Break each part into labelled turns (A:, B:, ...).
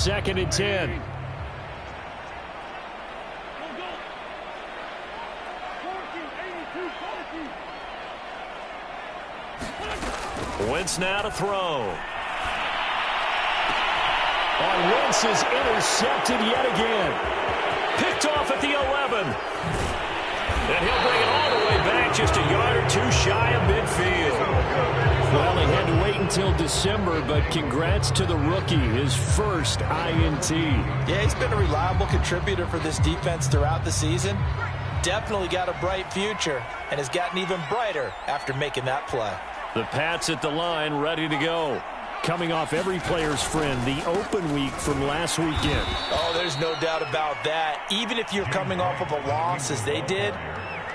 A: Second and 10. Wentz now to throw. Wentz is intercepted yet again. Picked off at the 11. And he'll bring it all the way back, just a yard or two shy of midfield. Well, he had to wait until December, but congrats to the rookie, his first INT.
B: Yeah, he's been a reliable contributor for this defense throughout the season. Definitely got a bright future and has gotten even brighter after making that play.
A: The Pats at the line, ready to go. Coming off every player's friend, the open week from last weekend.
B: Oh, there's no doubt about that. Even if you're coming off of a loss as they did,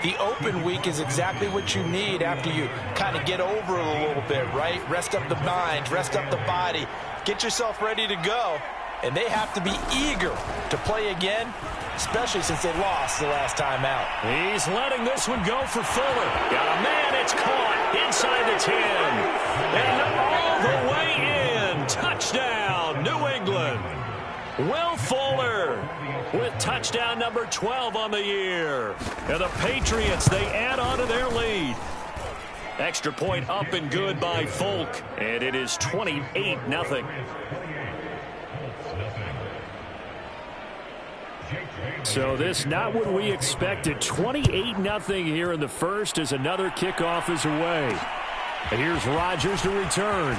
B: the open week is exactly what you need after you kind of get over it a little bit, right? Rest up the mind, rest up the body, get yourself ready to go. And they have to be eager to play again, especially since they lost the last time out.
A: He's letting this one go for Fuller. Got a man, it's caught inside the 10. And all the way in. Touchdown, New England. Will Fuller with touchdown number 12 on the year. And the Patriots, they add on to their lead. Extra point up and good by Folk. And it is 28-0. So this not what we expected. 28-0 here in the first as another kickoff is away. And here's Rodgers to return.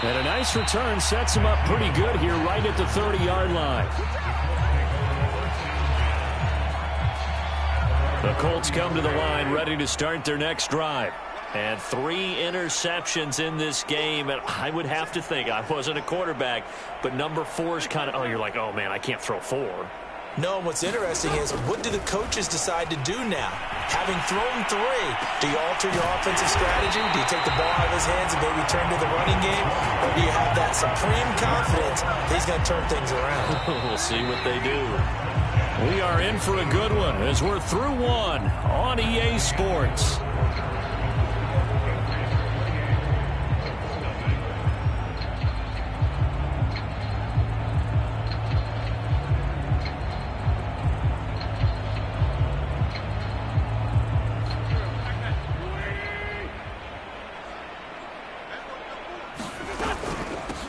A: And a nice return sets him up pretty good here right at the 30-yard line. The Colts come to the line ready to start their next drive. And 3 interceptions in this game. And I would have to think, I wasn't a quarterback, but number 4 is kind of, oh, you're like, oh, man, I can't throw 4.
B: No, and what's interesting is, what do the coaches decide to do now? Having thrown 3, do you alter your offensive strategy? Do you take the ball out of his hands and maybe turn to the running game? Or do you have that supreme confidence that he's going to turn things around?
A: We'll see what they do. We are in for a good one as we're through one on EA Sports.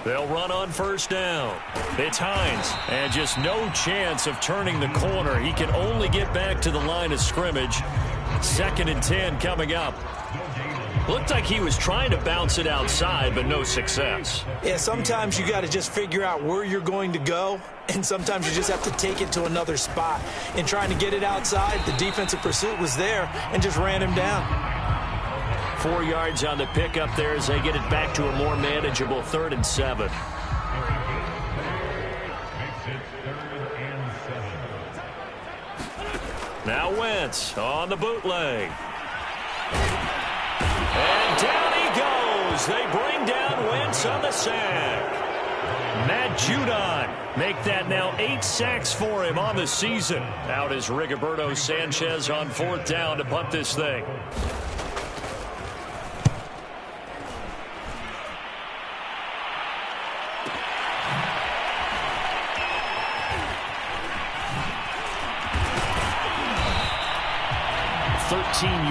A: They'll run on first down. It's Hines, and just no chance of turning the corner. He can only get back to the line of scrimmage. 2nd and 10 coming up. Looked like he was trying to bounce it outside, but no success.
B: Yeah, sometimes you got to just figure out where you're going to go, and sometimes you just have to take it to another spot. In trying to get it outside, the defensive pursuit was there and just ran him down.
A: 4 yards on the pickup there as they get it back to a more manageable 3rd and 7. Now Wentz on the bootleg. And down he goes. They bring down Wentz on the sack. Matt Judon make that now 8 sacks for him on the season. Out is Rigoberto Sanchez on 4th down to punt this thing.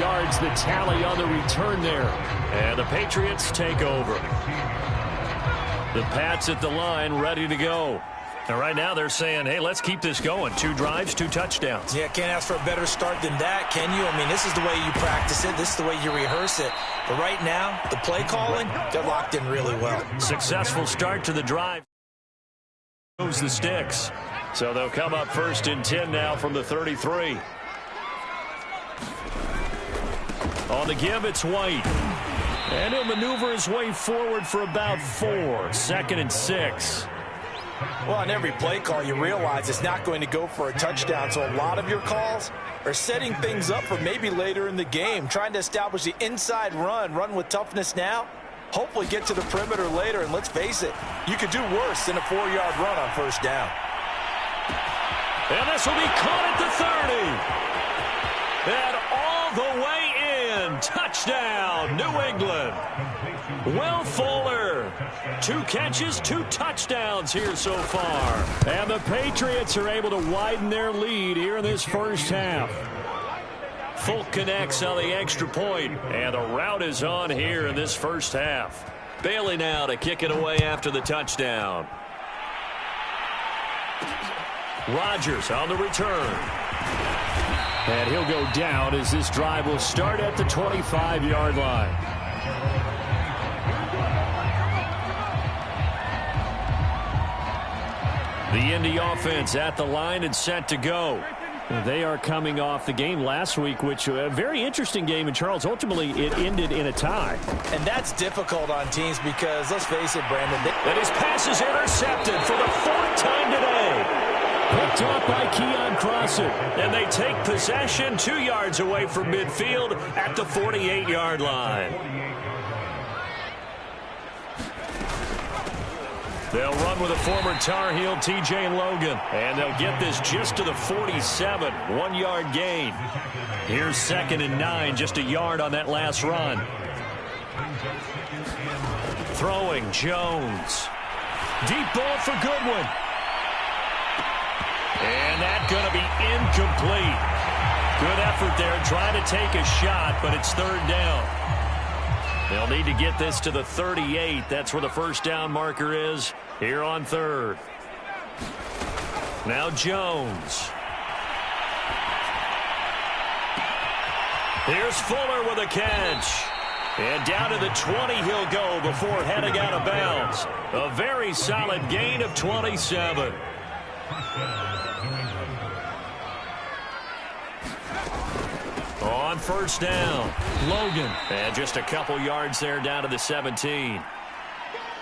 A: Yards the tally on the return there. And the Patriots take over. The Pats at the line ready to go. And right now they're saying, hey, let's keep this going. 2 drives, 2 touchdowns.
B: Yeah, can't ask for a better start than that, can you? I mean, this is the way you practice it. This is the way you rehearse it. But right now, the play calling, they're locked in really well.
A: Successful start to the drive. Moves the sticks. So they'll come up 1st and 10 now from the 33. On the give, it's White. And he'll maneuver his way forward for about 4. 2nd and 6.
B: Well, on every play call, you realize it's not going to go for a touchdown. So a lot of your calls are setting things up for maybe later in the game, trying to establish the inside run with toughness now, hopefully get to the perimeter later. And let's face it, you could do worse than a 4-yard run on 1st down.
A: And this will be caught at the 30. And all the way in. Touchdown, New England. Will Fuller, 2 catches, 2 touchdowns here so far. And the Patriots are able to widen their lead here in this first half. Folk connects on the extra point, and the route is on here in this first half. Bailey now to kick it away after the touchdown. Rodgers on the return. And he'll go down as this drive will start at the 25-yard line. The Indy offense at the line and set to go. They are coming off the game last week, which was a very interesting game in Charles. Ultimately, it ended in a tie.
B: And that's difficult on teams because, let's face it, Brandon.
A: And his pass is intercepted for the 4th time today. Picked off by Keon Crossan. And they take possession 2 yards away from midfield at the 48-yard line. They'll run with a former Tar Heel, T.J. Logan. And they'll get this just to the 47, 1-yard gain. Here's 2nd and 9, just a yard on that last run. Throwing, Jones. Deep ball for Goodwin. And that's going to be incomplete. Good effort there, trying to take a shot, but it's 3rd down. They'll need to get this to the 38. That's where the first down marker is here on 3rd. Now Jones. Here's Fuller with a catch. And down to the 20 he'll go before heading out of bounds. A very solid gain of 27. On first down, Logan. And just a couple yards there down to the 17.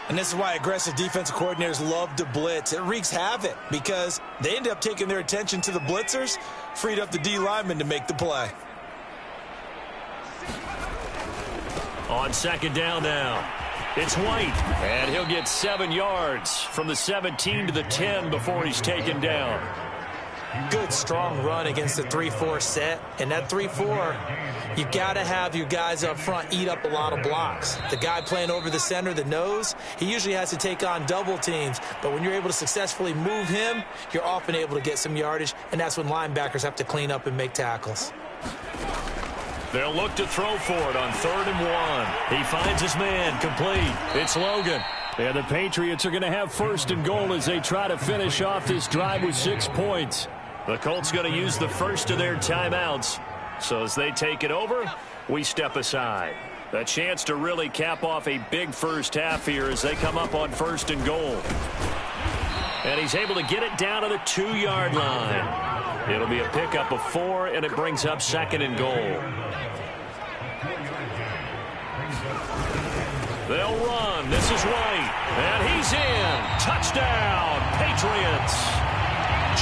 B: And this is why aggressive defensive coordinators love to blitz. It wreaks havoc because they end up taking their attention to the blitzers, freed up the D lineman to make the play.
A: On 2nd down now, it's White. And he'll get 7 yards from the 17 to the 10 before he's taken down.
B: Good, strong run against the 3-4 set. And that 3-4, you've got to have your guys up front eat up a lot of blocks. The guy playing over the center, the nose, he usually has to take on double teams. But when you're able to successfully move him, you're often able to get some yardage, and that's when linebackers have to clean up and make tackles.
A: They'll look to throw for it on 3rd and 1. He finds his man, complete. It's Logan. And the Patriots are going to have 1st and goal as they try to finish off this drive with 6 points. The Colts going to use the first of their timeouts. So as they take it over, we step aside. A chance to really cap off a big first half here as they come up on 1st and goal. And he's able to get it down to the 2-yard line. It'll be a pickup of 4, and it brings up 2nd and goal. They'll run. This is White. And he's in. Touchdown, Patriots.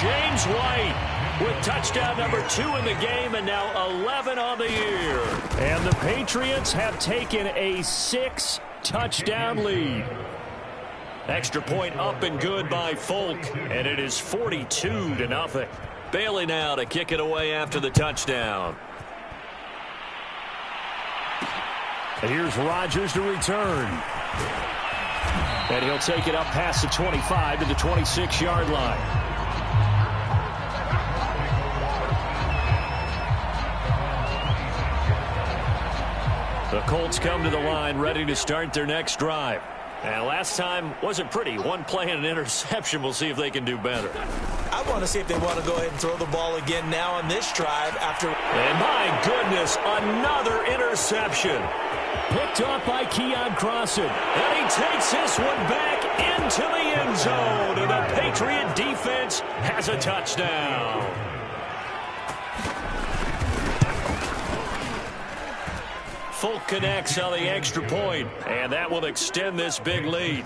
A: James White with touchdown number 2 in the game, and now 11 on the year. And the Patriots have taken a 6-touchdown lead. Extra point up and good by Folk, and it is 42-0. Bailey now to kick it away after the touchdown. And here's Rodgers to return. And he'll take it up past the 25 to the 26-yard line. The Colts come to the line ready to start their next drive. And last time wasn't pretty. 1 play and an interception. We'll see if they can do better.
B: I want to see if they want to go ahead and throw the ball again now on this drive after.
A: And my goodness, another interception. Picked off by Keon Crossan. And he takes this one back into the end zone. And the Patriot defense has a touchdown. Folk connects on the extra point, and that will extend this big lead.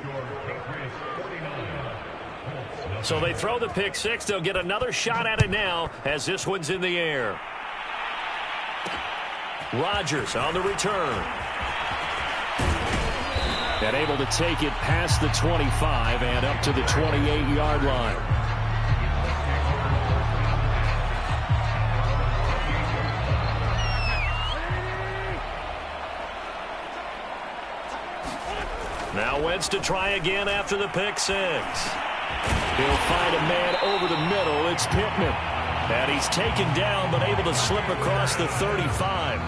A: So they throw the pick 6. They'll get another shot at it now as this one's in the air. Rodgers on the return. And able to take it past the 25 and up to the 28-yard line. Now Wentz to try again after the pick six. He'll find a man over the middle. It's Pittman. And he's taken down but able to slip across the 35.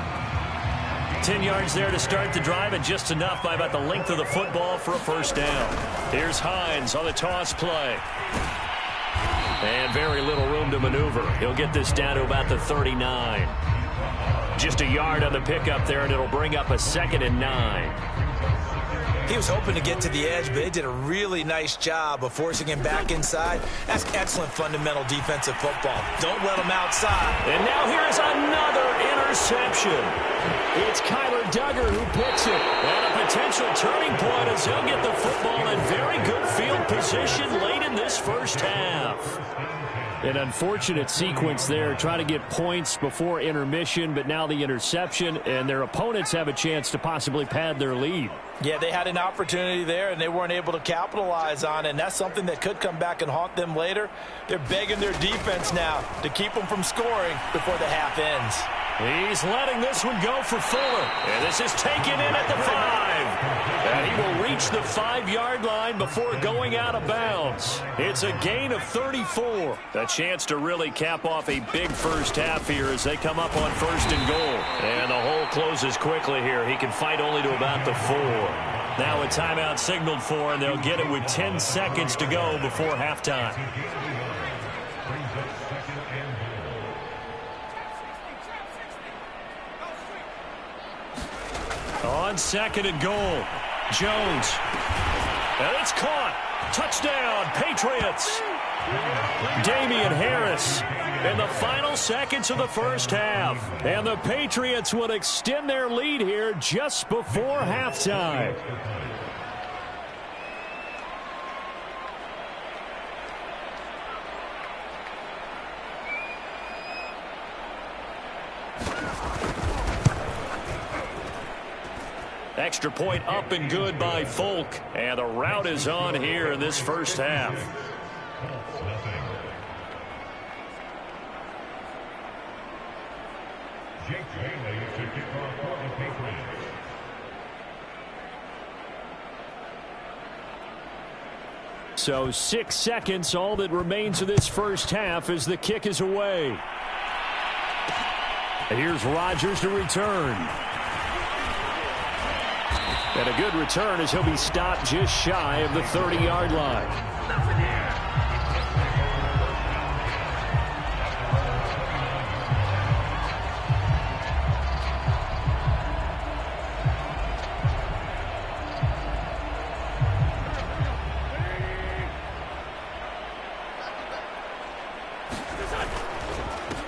A: 10 yards there to start the drive, and just enough by about the length of the football for a first down. Here's Hines on the toss play. And very little room to maneuver. He'll get this down to about the 39. Just a yard on the pickup there, and it'll bring up a 2nd and 9.
B: He was hoping to get to the edge, but they did a really nice job of forcing him back inside. That's excellent fundamental defensive football. Don't let him outside.
A: And now here is another interception. It's Kyler Duggar who picks it. And a potential turning point as he'll get the football in very good field position late in this first half. An unfortunate sequence there, trying to get points before intermission, but now the interception, and their opponents have a chance to possibly pad their lead.
B: Yeah, they had an opportunity there, and they weren't able to capitalize on it, and that's something that could come back and haunt them later. They're begging their defense now to keep them from scoring before the half ends.
A: He's letting this one go for Fuller, and this is taken in at the 5. And he will reach the 5-yard line before going out of bounds. It's a gain of 34. A chance to really cap off a big first half here as they come up on 1st and goal. And the hole closes quickly here. He can fight only to about the 4. Now a timeout signaled for, and they'll get it with 10 seconds to go before halftime. On 2nd and goal, Jones. And it's caught. Touchdown, Patriots. Damian Harris in the final seconds of the first half. And the Patriots would extend their lead here just before halftime. Extra point up and good by Folk. And the route is on here in this first half. So 6 seconds, all that remains of this first half as the kick is away. And here's Rodgers to return. And a good return as he'll be stopped just shy of the 30-yard line.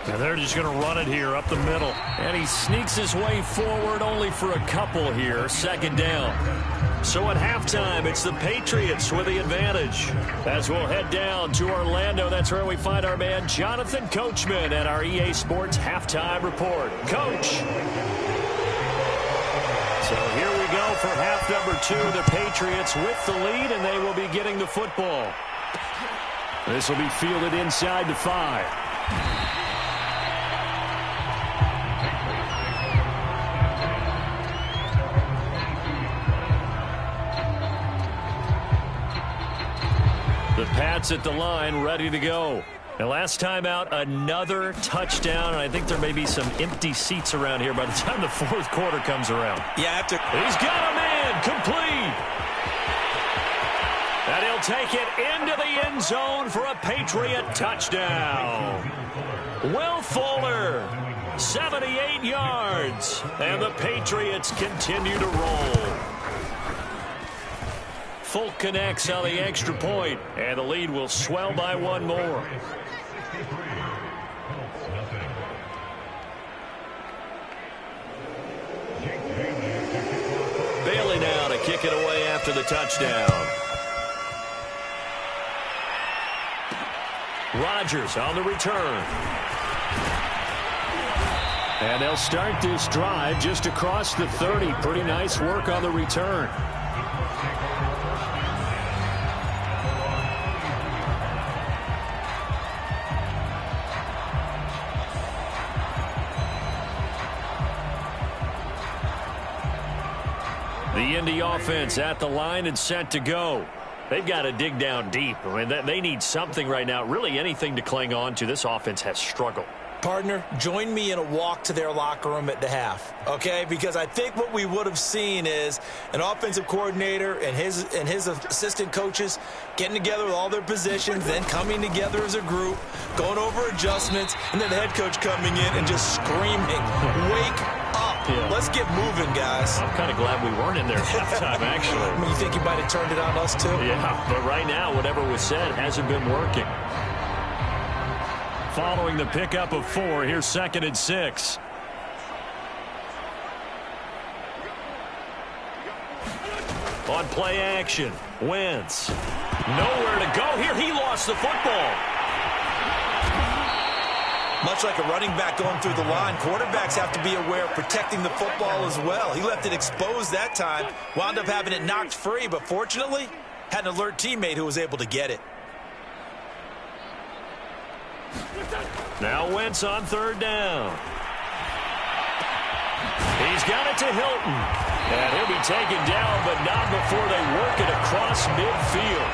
A: And they're just going to run it here up the middle. And he sneaks his way forward only for a couple here. 2nd down. So at halftime, it's the Patriots with the advantage. As we'll head down to Orlando, that's where we find our man Jonathan Coachman at our EA Sports Halftime Report. Coach. So here we go for half number 2. The Patriots with the lead, and they will be getting the football. This will be fielded inside the 5. The Pats at the line, ready to go. And last time out, another touchdown, and I think there may be some empty seats around here by the time the 4th quarter comes around.
B: Yeah,
A: he's got a man, complete. And he'll take it into the end zone for a Patriot touchdown. Will Fuller, 78 yards, and the Patriots continue to roll. Folk connects on the extra point, and the lead will swell by 1 more. Bailey now to kick it away after the touchdown. Rodgers on the return. And they'll start this drive just across the 30. Pretty nice work on the return. The The Indy offense at the line and set to go. They've got to dig down deep. I mean, they need something right now, really anything to cling on to. This offense has struggled.
B: Partner, join me in a walk to their locker room at the half, okay? Because I think what we would have seen is an offensive coordinator and his assistant coaches getting together with all their positions, then coming together as a group, going over adjustments, and then the head coach coming in and just screaming, "Wake up. Yeah. Let's get moving, guys."
A: I'm kind of glad we weren't in there at halftime, actually.
B: I mean, you think you might have turned it on us, too?
A: Yeah, but right now, whatever was said hasn't been working. Following the pickup of 4, here's 2nd and 6. On play action, Wentz. Nowhere to go here. He lost the football.
B: Much like a running back going through the line, quarterbacks have to be aware of protecting the football as well. He left it exposed that time, wound up having it knocked free, but fortunately, had an alert teammate who was able to get it.
A: Now Wentz on 3rd down. He's got it to Hilton. And he'll be taken down, but not before they work it across midfield.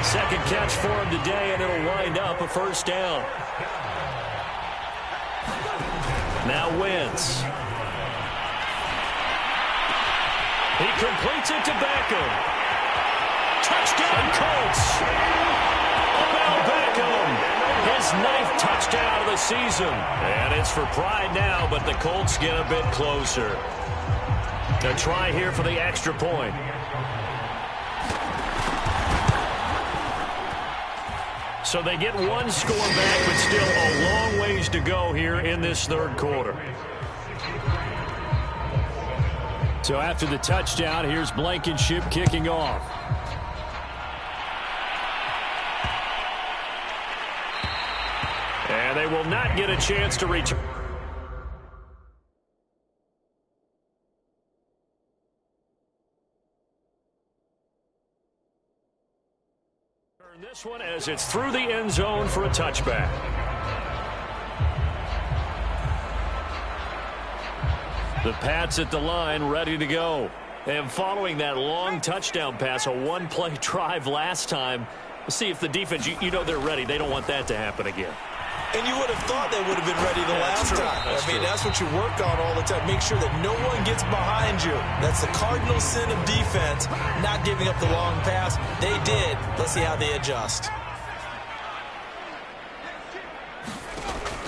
A: 2nd catch for him today, and it'll wind up a 1st down. Now Wentz. He completes it to Beckham. Touchdown, Colts. Odell Beckham. His 9th touchdown of the season. And it's for pride now, but the Colts get a bit closer. A try here for the extra point. So they get one score back, but still a long ways to go here in this 3rd quarter. So after the touchdown, here's Blankenship kicking off. And they will not get a chance to reach. This one as it's through the end zone for a touchback. The Pats at the line ready to go. And following that long touchdown pass, a one-play drive last time, we'll see if the defense, you know they're ready. They don't want that to happen again.
B: And you would have thought they would have been ready the last time. I mean, that's what you work on all the time. Make sure that no one gets behind you. That's the cardinal sin of defense, not giving up the long pass. They did. Let's see how they adjust.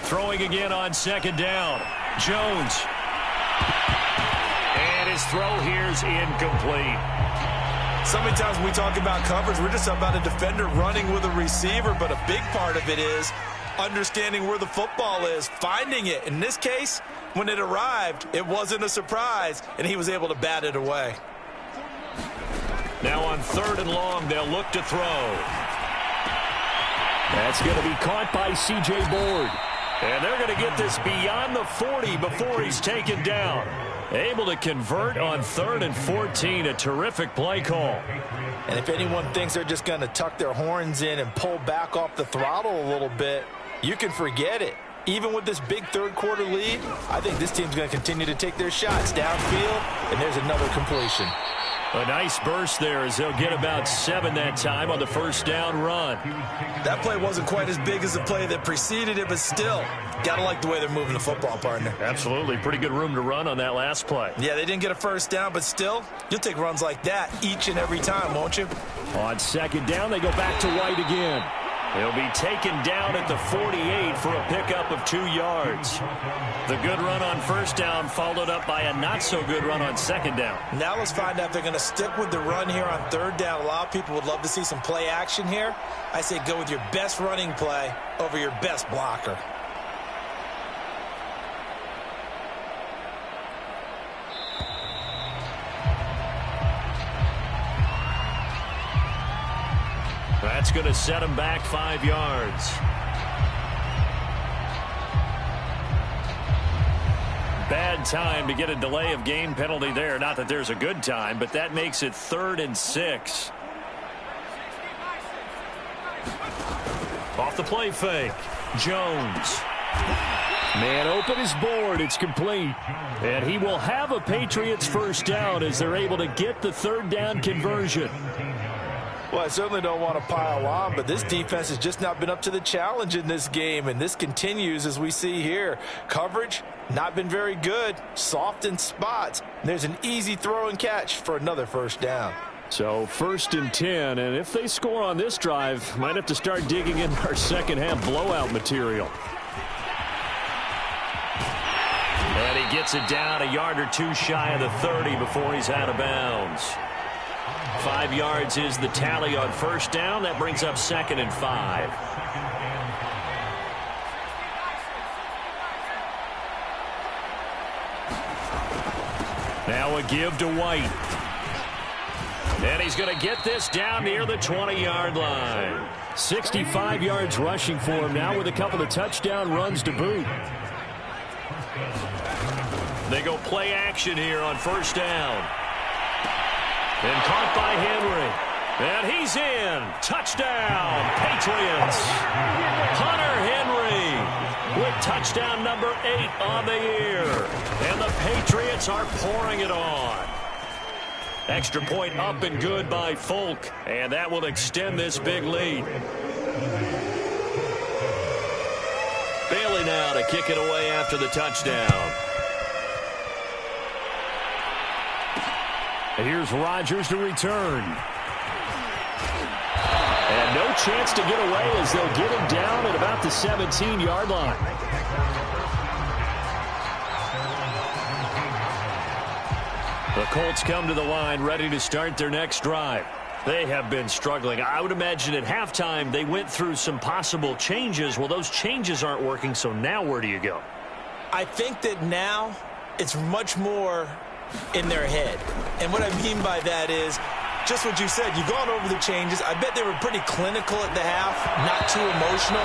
A: Throwing again on 2nd down. Jones. And his throw here's incomplete.
B: So many times when we talk about coverage, we're just about a defender running with a receiver, but a big part of it is understanding where the football is, finding it. In this case, when it arrived, it wasn't a surprise, and he was able to bat it away.
A: Now on 3rd and long, they'll look to throw. That's going to be caught by C.J. Board. And they're going to get this beyond the 40 before he's taken down. Able to convert on 3rd and 14, a terrific play call.
B: And if anyone thinks they're just going to tuck their horns in and pull back off the throttle a little bit, you can forget it. Even with this big 3rd quarter lead, I think this team's going to continue to take their shots downfield, and there's another completion.
A: A nice burst there as they'll get about 7 that time on the 1st down run.
B: That play wasn't quite as big as the play that preceded it, but still, got to like the way they're moving the football, partner.
A: Absolutely. Pretty good room to run on that last play.
B: Yeah, they didn't get a 1st down, but still, you'll take runs like that each and every time, won't you?
A: On 2nd down, they go back to White again. He'll be taken down at the 48 for a pickup of 2 yards. The good run on 1st down followed up by a not-so-good run on 2nd down.
B: Now let's find out if they're going to stick with the run here on 3rd down. A lot of people would love to see some play action here. I say go with your best running play over your best blocker.
A: That's going to set him back 5 yards. Bad time to get a delay of game penalty there. Not that there's a good time, but that makes it 3rd and 6. Off the play fake. Jones. Man open is board. It's complete. And he will have a Patriots first down as they're able to get the third down conversion.
B: Well, I certainly don't want to pile on, but this defense has just not been up to the challenge in this game, and this continues as we see here. Coverage, not been very good, soft in spots. There's an easy throw and catch for another first down.
A: So 1st and 10, and if they score on this drive, might have to start digging in our second half blowout material. And he gets it down a yard or two shy of the 30 before he's out of bounds. 5 yards is the tally on first down. That brings up 2nd and 5. Now a give to White. And he's going to get this down near the 20-yard line. 65 yards rushing for him now with a couple of touchdown runs to boot. They go play action here on first down. And caught by Henry. And he's in. Touchdown, Patriots. Hunter Henry with touchdown number 8 on the year. And the Patriots are pouring it on. Extra point up and good by Folk. And that will extend this big lead. Bailey now to kick it away after the touchdown. Here's Rodgers to return. And no chance to get away as they'll get him down at about the 17-yard line. The Colts come to the line ready to start their next drive. They have been struggling. I would imagine at halftime they went through some possible changes. Well, those changes aren't working, so now where do you go?
B: I think that now it's much more in their head. And what I mean by that is just what you said. You've gone over the changes. I bet they were pretty clinical at the half, not too emotional.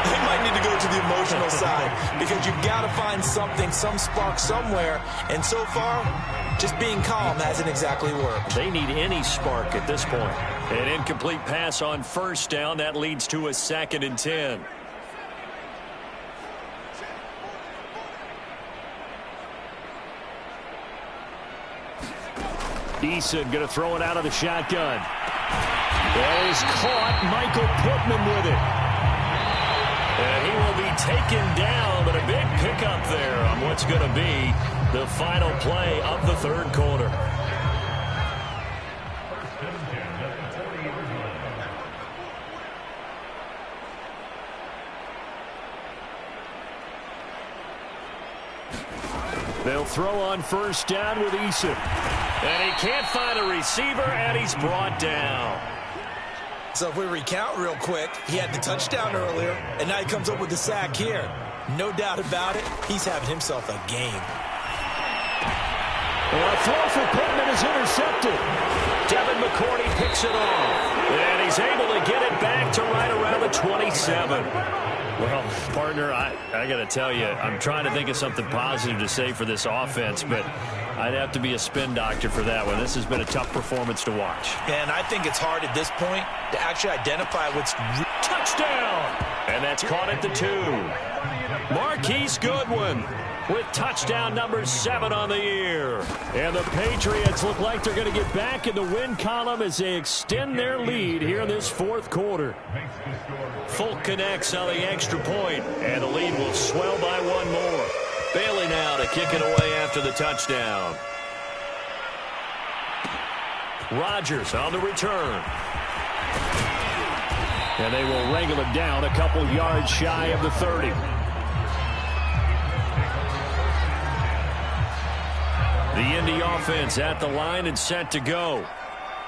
B: They might need to go to the emotional side because you've got to find something, some spark somewhere. And so far, just being calm hasn't exactly worked.
A: They need any spark at this point. An incomplete pass on first down. That leads to a 2nd and 10. Eason going to throw it out of the shotgun. That is caught. Michael Pittman with it. And he will be taken down, but a big pickup there on what's going to be the final play of the third quarter. They'll throw on first down with Eason. And he can't find a receiver, and he's brought down.
B: So if we recount real quick, he had the touchdown earlier, and now he comes up with the sack here. No doubt about it, he's having himself a game.
A: Well, a throw for Pittman is intercepted. Devin McCourty picks it off. And he's able to get it back to right around the 27. Well, partner, I got to tell you, I'm trying to think of something positive to say for this offense, but I'd have to be a spin doctor for that one. This has been a tough performance to watch.
B: And I think it's hard at this point to actually identify what's...
A: Touchdown! And that's caught at the 2. Marquise Goodwin with touchdown number 7 on the year. And the Patriots look like they're going to get back in the win column as they extend their lead here in this fourth quarter. Folk connects on the extra point, and the lead will swell by 1 more. Bailey now to kick it away after the touchdown. Rodgers on the return. And they will wrangle it down a couple yards shy of the 30. The Indy offense at the line and set to go.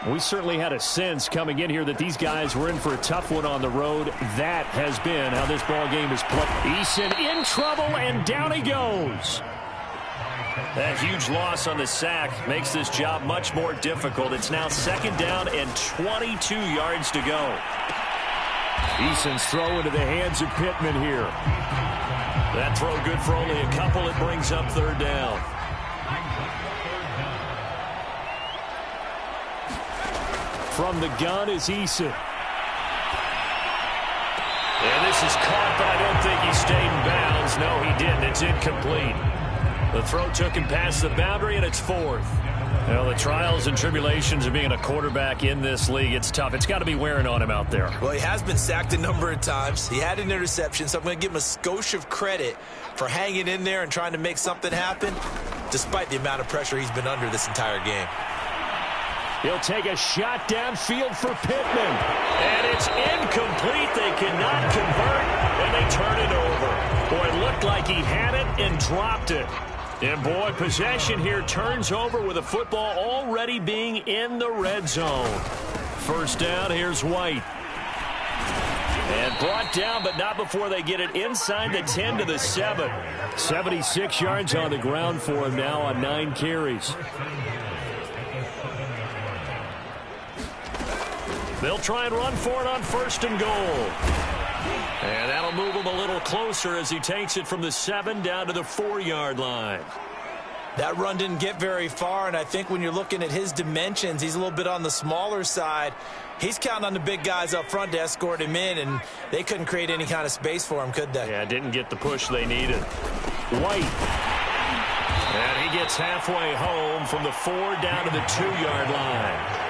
A: We certainly had a sense coming in here that these guys were in for a tough one on the road. That has been how this ball game is played. Eason in trouble, and down he goes. That huge loss on the sack makes this job much more difficult. It's now 2nd down and 22 yards to go. Eason's throw into the hands of Pittman here. That throw good for only a couple. It brings up 3rd down. From the gun is Eason. And this is caught, but I don't think he stayed in bounds. Pass, no, he didn't. It's incomplete. The throw took him past the boundary, and it's fourth. Well, the trials and tribulations of being a quarterback in this league, it's tough. It's got to be wearing on him out there.
B: Well, he has been sacked a number of times. He had an interception, so I'm going to give him a skosh of credit for hanging in there and trying to make something happen, despite the amount of pressure he's been under this entire game.
A: He'll take a shot downfield for Pittman. And it's incomplete. They cannot convert, and they turn it over. Boy, it looked like he had it and dropped it. And, boy, possession here turns over with the football already being in the red zone. First down, here's White. And brought down, but not before they get it inside the 10 to the 7. 76 yards on the ground for him now on 9 carries. They'll try and run for it on first and goal. And that'll move him a little closer as he takes it from the 7 down to the 4-yard line.
B: That run didn't get very far, and I think when you're looking at his dimensions, he's a little bit on the smaller side. He's counting on the big guys up front to escort him in, and they couldn't create any kind of space for him, could they?
A: Yeah, didn't get the push they needed. White. And he gets halfway home from the 4 down to the 2-yard line.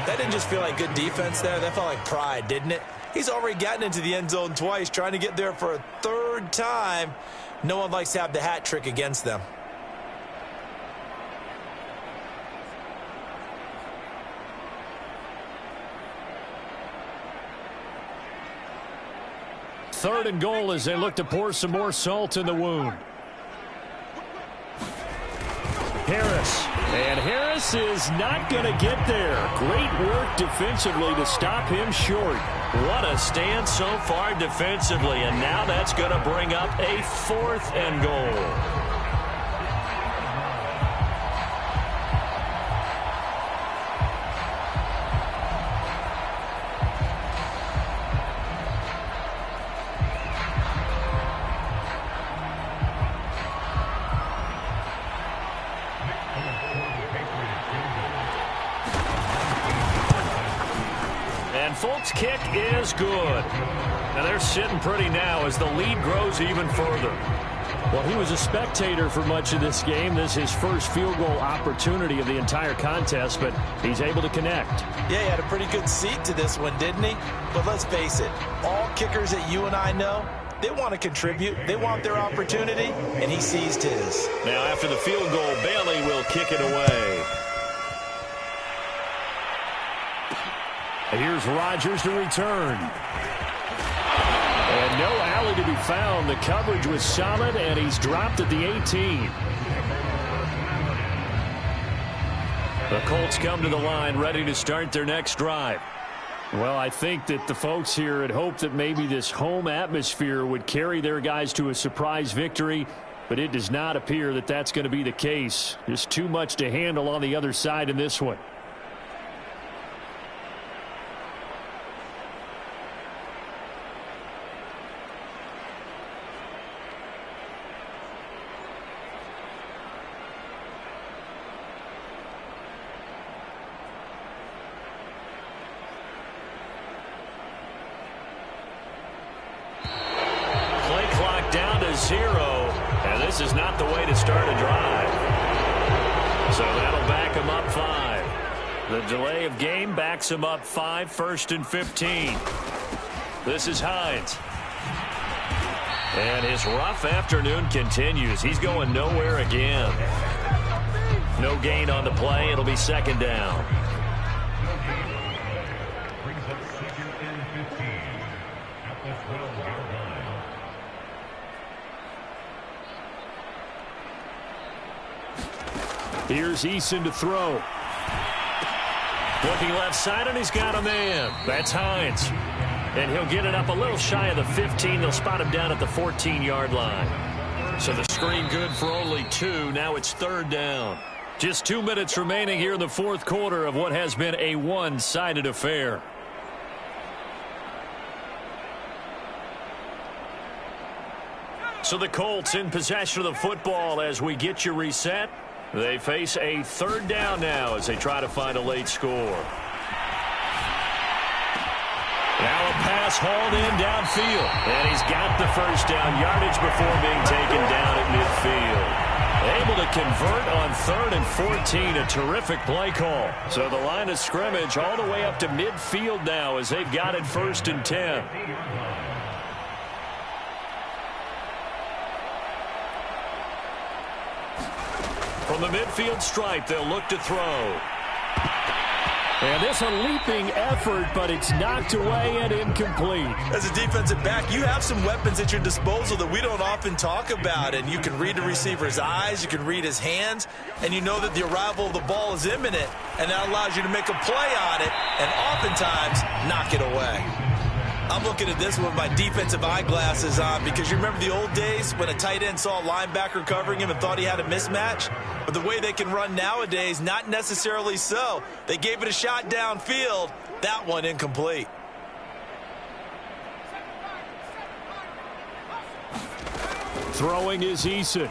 B: That didn't just feel like good defense there. That felt like pride, didn't it? He's already gotten into the end zone twice, trying to get there for a 3rd time. No one likes to have the hat trick against them.
A: Third and goal as they look to pour some more salt in the wound. Harris. And Harris is not going to get there. Great work defensively to stop him short. What a stand so far defensively. And now that's going to bring up a 4th and goal. Folks' kick is good. Now they're sitting pretty now as the lead grows even further. Well, he was a spectator for much of this game. This is his first field goal opportunity of the entire contest, but he's able to connect.
B: Yeah, he had a pretty good seat to this one, didn't he? But let's face it, all kickers that you and I know, they want to contribute. They want their opportunity, and he seized his.
A: Now after the field goal, Bailey will kick it away. Here's Rodgers to return. And no alley to be found. The coverage was solid, and he's dropped at the 18. The Colts come to the line, ready to start their next drive. Well, I think that the folks here had hoped that maybe this home atmosphere would carry their guys to a surprise victory, but it does not appear that that's going to be the case. Just too much to handle on the other side in this one. And this is not the way to start a drive. So that'll back him up 5. The delay of game backs him up 5, 1st and 15. This is Hines. And his rough afternoon continues. He's going nowhere again. No gain on the play. It'll be 2nd down. Here's Eason to throw. Looking left side, and he's got a man. That's Hines. And he'll get it up a little shy of the 15. They'll spot him down at the 14-yard line. So the screen good for only 2. Now it's 3rd down. Just 2 minutes remaining here in the 4th quarter of what has been a one-sided affair. So the Colts in possession of the football as we get you reset. They face a 3rd down now as they try to find a late score. Now a pass pass hauled in downfield. And he's got the first down yardage before being taken down at midfield. Able to convert on 3rd and 14. A terrific play call. So the line of scrimmage all the way up to midfield now as they've got it 1st and 10. From the midfield stripe, they'll look to throw. And this a leaping effort, but it's knocked away and incomplete.
B: As a defensive back, you have some weapons at your disposal that we don't often talk about. And you can read the receiver's eyes, you can read his hands, and you know that the arrival of the ball is imminent. And that allows you to make a play on it and oftentimes knock it away. I'm looking at this with my defensive eyeglasses on because you remember the old days when a tight end saw a linebacker covering him and thought he had a mismatch? But the way they can run nowadays, not necessarily so. They gave it a shot downfield. That one incomplete.
A: Throwing is Eason.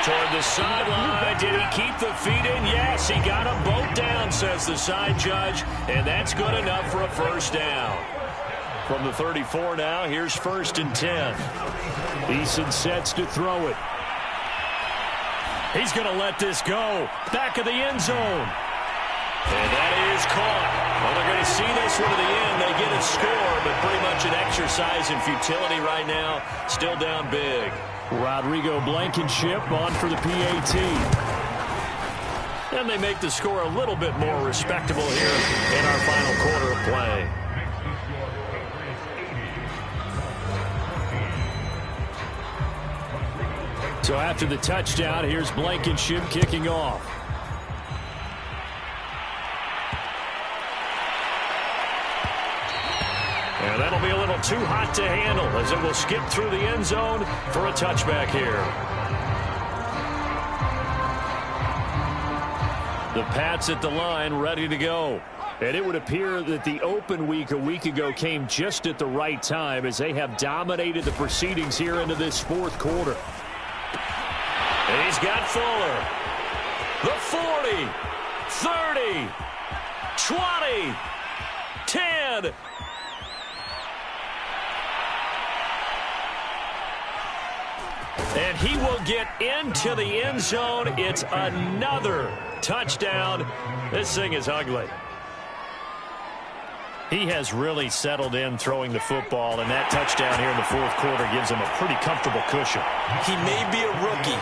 A: Toward the sideline. Did he keep the feet in? Yes, he got them both down, says the side judge. And that's good enough for a first down. From the 34 now, here's 1st and 10. Eason sets to throw it. He's going to let this go. Back of the end zone. And that is caught. Well, they're going to see this one to the end. They get a score, but pretty much an exercise in futility right now. Still down big. Rodrigo Blankenship on for the PAT. And they make the score a little bit more respectable here in our final quarter of play. So after the touchdown, here's Blankenship kicking off. And that'll be a little too hot to handle as it will skip through the end zone for a touchback here. The Pats at the line ready to go. And it would appear that the open week a week ago came just at the right time as they have dominated the proceedings here into this 4th quarter. And he's got Fuller. The 40, 30, 20, 10. And he will get into the end zone. It's another touchdown. This thing is ugly. He has really settled in throwing the football, and that touchdown here in the 4th quarter gives him a pretty comfortable cushion.
B: He may be a rookie,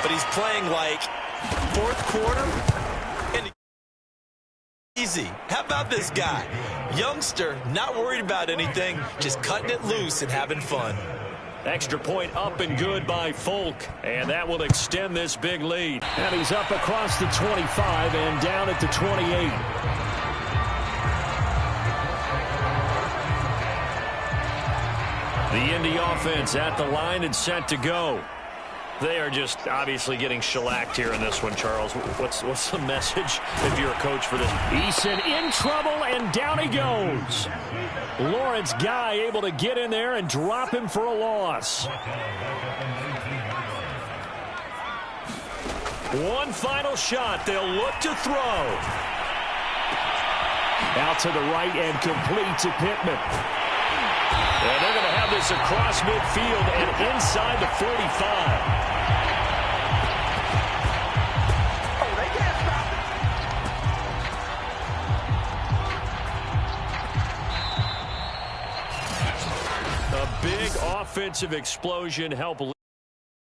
B: but he's playing like 4th quarter and easy. How about this guy? Youngster, not worried about anything, just cutting it loose and having fun.
A: Extra point up and good by Folk, and that will extend this big lead. And he's up across the 25 and down at the 28. The Indy offense at the line and set to go. They are just obviously getting shellacked here in this one, Charles. What's the message if you're a coach for this? Eason in trouble, and down he goes. Lawrence Guy able to get in there and drop him for a loss. One final shot. They'll look to throw. Out to the right and complete to Pittman. And they're going to have this across midfield and inside the 45. A big offensive explosion help